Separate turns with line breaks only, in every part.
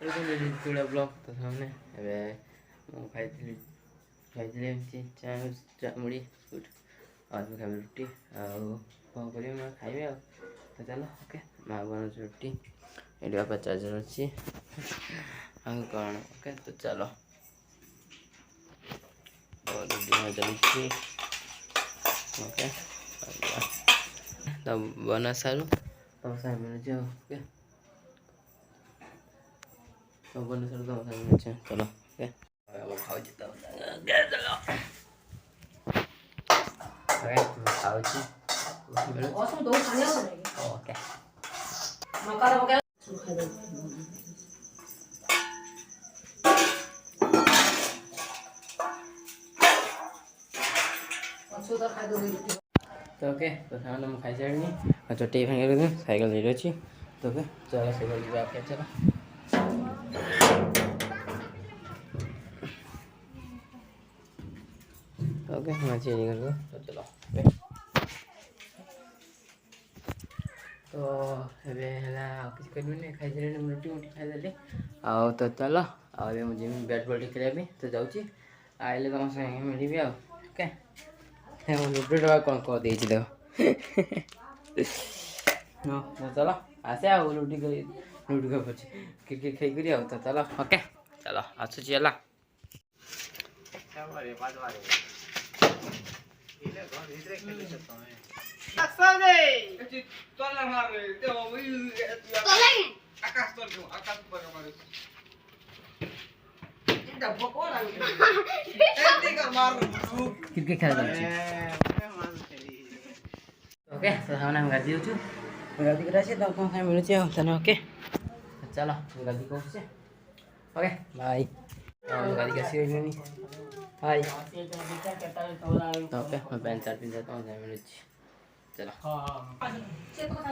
तुला ब्लॉग तो सामने ଏବେ ମୁଁ ଖାଇଥିଲି ଚା ମୁଢ଼ି ବିସ୍କୁଟ ଆଉ ଏବେ ଖାଇବି ରୁଟି ଆଉ କ'ଣ କରିବି ମୁଁ ଖାଇବି ଆଉ ତ ଚାଲ ଓକେ ମା ବନାଉଛି ରୁଟି ଏଠି ବାପା ଚାର୍ଜର ଅଛି ଆଉ କ'ଣ ଓକେ ତ ଚାଲ ରୁଟି ଚାଲିଛି ଓକେ ତ ବନା ସାରୁ ତମ ସାଙ୍ଗେ ମିଳୁଛି ଆଉ ଓକେ बन सर तो चलो ओके खाऊची तो चलो ओके खाऊची असम दो खाने ओके मकर मकर खाइ दे अच्छा तो खाइ दो तो ओके तो खाना हम खाइ सारनी अच्छा टी फेंगे दे साइकिल ले अछि तो ओके चलो साइकिल जा के चलो ओके मैं चेंज कर दूँ तो चलो ओके तो अबे है किसी कर नहीं खाई दे रोटी मोटी खाई देली आओ तो चलो अबे मुझे बैट बॉल खेलिया भी तो जाऊँगी आइले तुम संगे मिली आ ओके लुडो डबा कौन कह दे देव तो चलो आसे आ लुडो लुडो पचे क्रिकेट खेल करी तो चलो ओके चलो आसुची है क्रिकेट खेल ओके तो हम गाड़ी हो गाड़ी करा तो कौन खाई मिलूँ तने ओके चलो गाड़ी को ओके बाय गाड़ी कैसी हुई हाय ओके मैं पैंट शर्ट पिन जाता हूँ मिलूँ चलो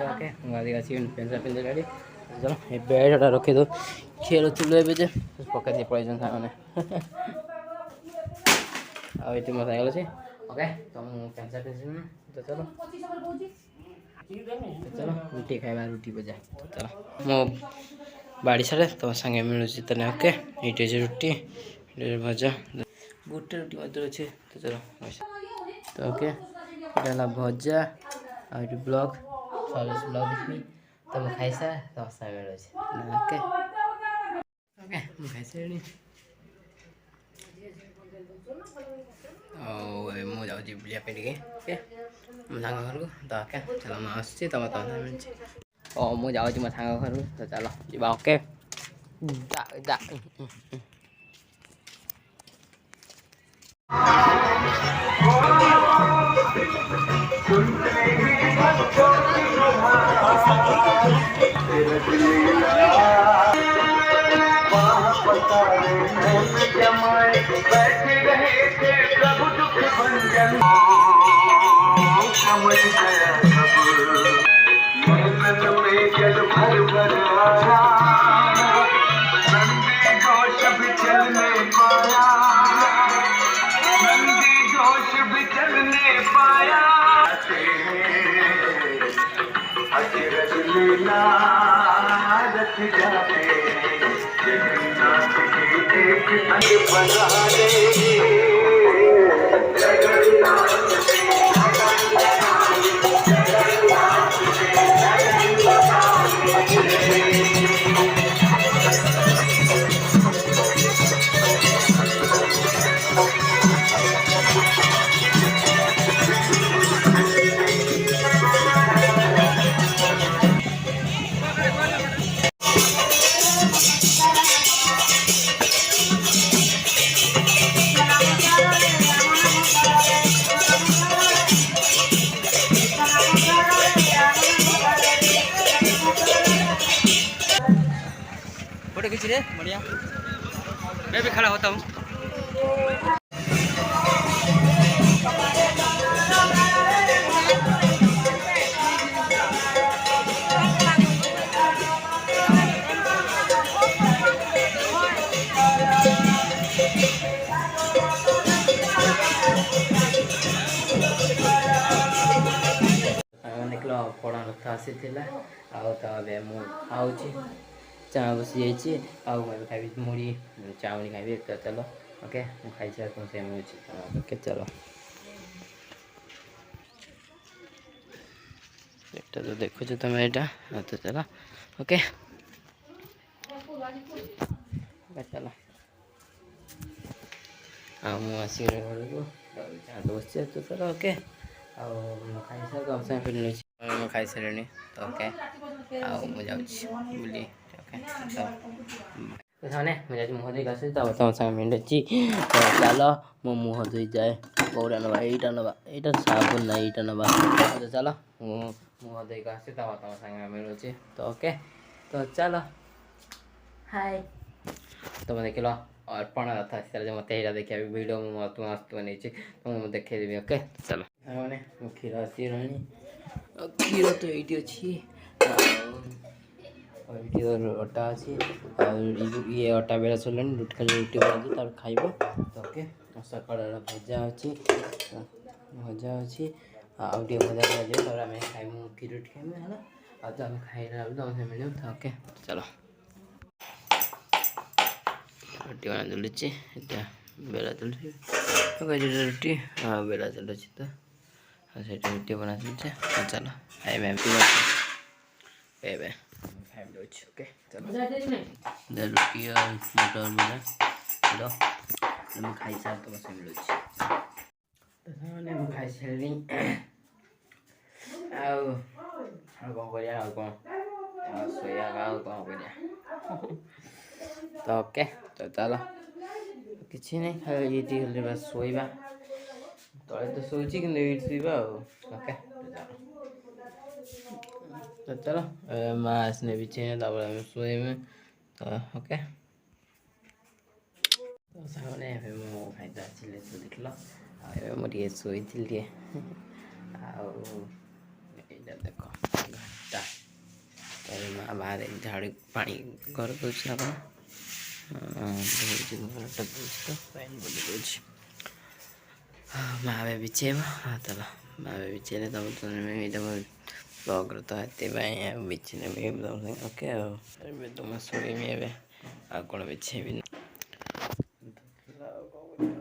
ओके गाड़ी कैसी पैंट शर्ट पिन गाड़ी चलो ये बैट रखे दो खेल चुले बेजे पका दिए पड़े सामने ये मो साइकिल अच्छे ओके तो मुझे पैंट शर्ट पिन तो चलो चलो रुटी खाଇବା रुटी बजा तो चलो मो बाड़ी सारे तुम संगे मिलूँ तने ओके ये रुटी भजा गोटे रुटी मत अच्छे तो चलो तो ओके ये भजा आ ब्लॉग सर्विस ब्लॉग देखी तुम खाई सा तुम संगे मिलूँ ओके ओके मुझे खाई सारे मुझे जाऊँगी बुलिया पे टे ओके मो सांग घर को तो ओके चलो मैं आसूँ तुम तुम मिलूँ मुझे जाऊँगी मो सांग घर को तो चलो जा ओके जा फोटो खींच रहे बढ़िया मैं भी खड़ा होता हूँ निकल पढ़ा आसी आउ तो मु खाऊँ चा बसी जाइए आउ मैं खाइबी मुढ़ी चाउमिन खाइबी तो चलो ओके ମୁଁ ଖାଇସାରି ତୁମसे ମିଳୁଛି ओके चलो এটা তো দেখুଛ তুমি এটা তো চলো ओके चलो ଆଉ ମୁଁ ଆସିଗଲି ଘରକୁ ଚାହା ବସିଛି ତ ଚलो ଓକେ ଆଉ ମୁଁ ଖାଇସାରି ତୁମ ସାଙ୍ଗେ ମିଳୁଛି ମୁଁ ଖାଇସାରିଲିଣି ତ ଓକେ ଆଉ ମୁଁ ଯାଉଛି ବୁଲି ଓକେ ସେମାନେ ମୁଁ ଯାଉଛି ମୁହଁ ଧୋଇକି ଆସୁଛି ତ ତୁମ ସାଙ୍ଗେ ମିଳୁଛି ତ ଚାଲ ମୁଁ ମୁହଁ ଧୋଇ ଯାଏ କେଉଁଟା ନେବା ଏଇଟା ସାବୁନ ନାହିଁ ଏଇଟା ନେବା ତ ଚାଲ ମୁଁ ମୁହଁ ଧୋଇକି ଆସୁଛି ତ ତୁମ ସାଙ୍ଗେ ମିଳୁଛି ତ ଓକେ ତ ଚାଲ ହାय तुम देख लो अर्पण था से मत यहाँ देखा वीडियो मस्त मस्त बनी तो मुझे देखी ओके चलो मैंने क्षीर आसी क्षीर तो ये अच्छी अटा अच्छी ये अटा बेला चल रुटी बना खाइब तो ओके सका भजा अच्छी आगे भजा भजा आम खाइबू क्षीर खाइबू है तो आम खाइला तुम मिल ओके चलो रोटी बना चलुची बेला चलुची रुटी हाँ बेला चलुची तो से रोटी बना चलुचे चलो खाइबे खाइबे खाइब ओके चलो रुटी और मटर बना चलो मैं खाई सार तो बस मिलूँ तो मैंने खाई सारे आउ कौन कर कौन सोया कौन कर तो ओके तो चलो किसी नहीं खाली ये बस सोइबा तले तो सोची कि सोइबा ओके तो चलो माँ आसने पीछे सोएबे तो ओके तो सामने मो खाई तो देख लो मुझे शोई थी देख घाटा माँ बाहर झाड़ू पानी घर दूसरा घर माँ बिछेब हाँ चलो माँ बिछेले तुम तुम ब्लॉग तो बिछे ओके तुम शोमी आ कौन बिछेबी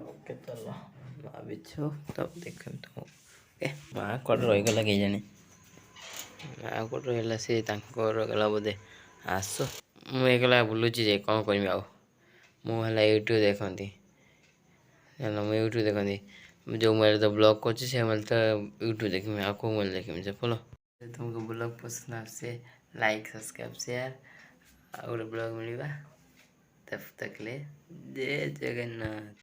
ओके चलो माँ बिछ तब देख तुम ओके माँ कौट रहीगला कहीं जाने माँ कौट रहा से गला बोधे आस मुझे बुलूची जे कौन करमी आउ मुझे यूट्यूब देखती मुझे यूट्यूब देखती जो मोबाइल तो ब्लॉग कर तो यूट्यूब देखी आ कौ मोबाइल देखी से बोलो तुमको ब्लॉग पसंद आसे लाइक सब्सक्राइब शेयर आ गोटे ब्लॉग मिलवा तब तक ले जय जगन्नाथ।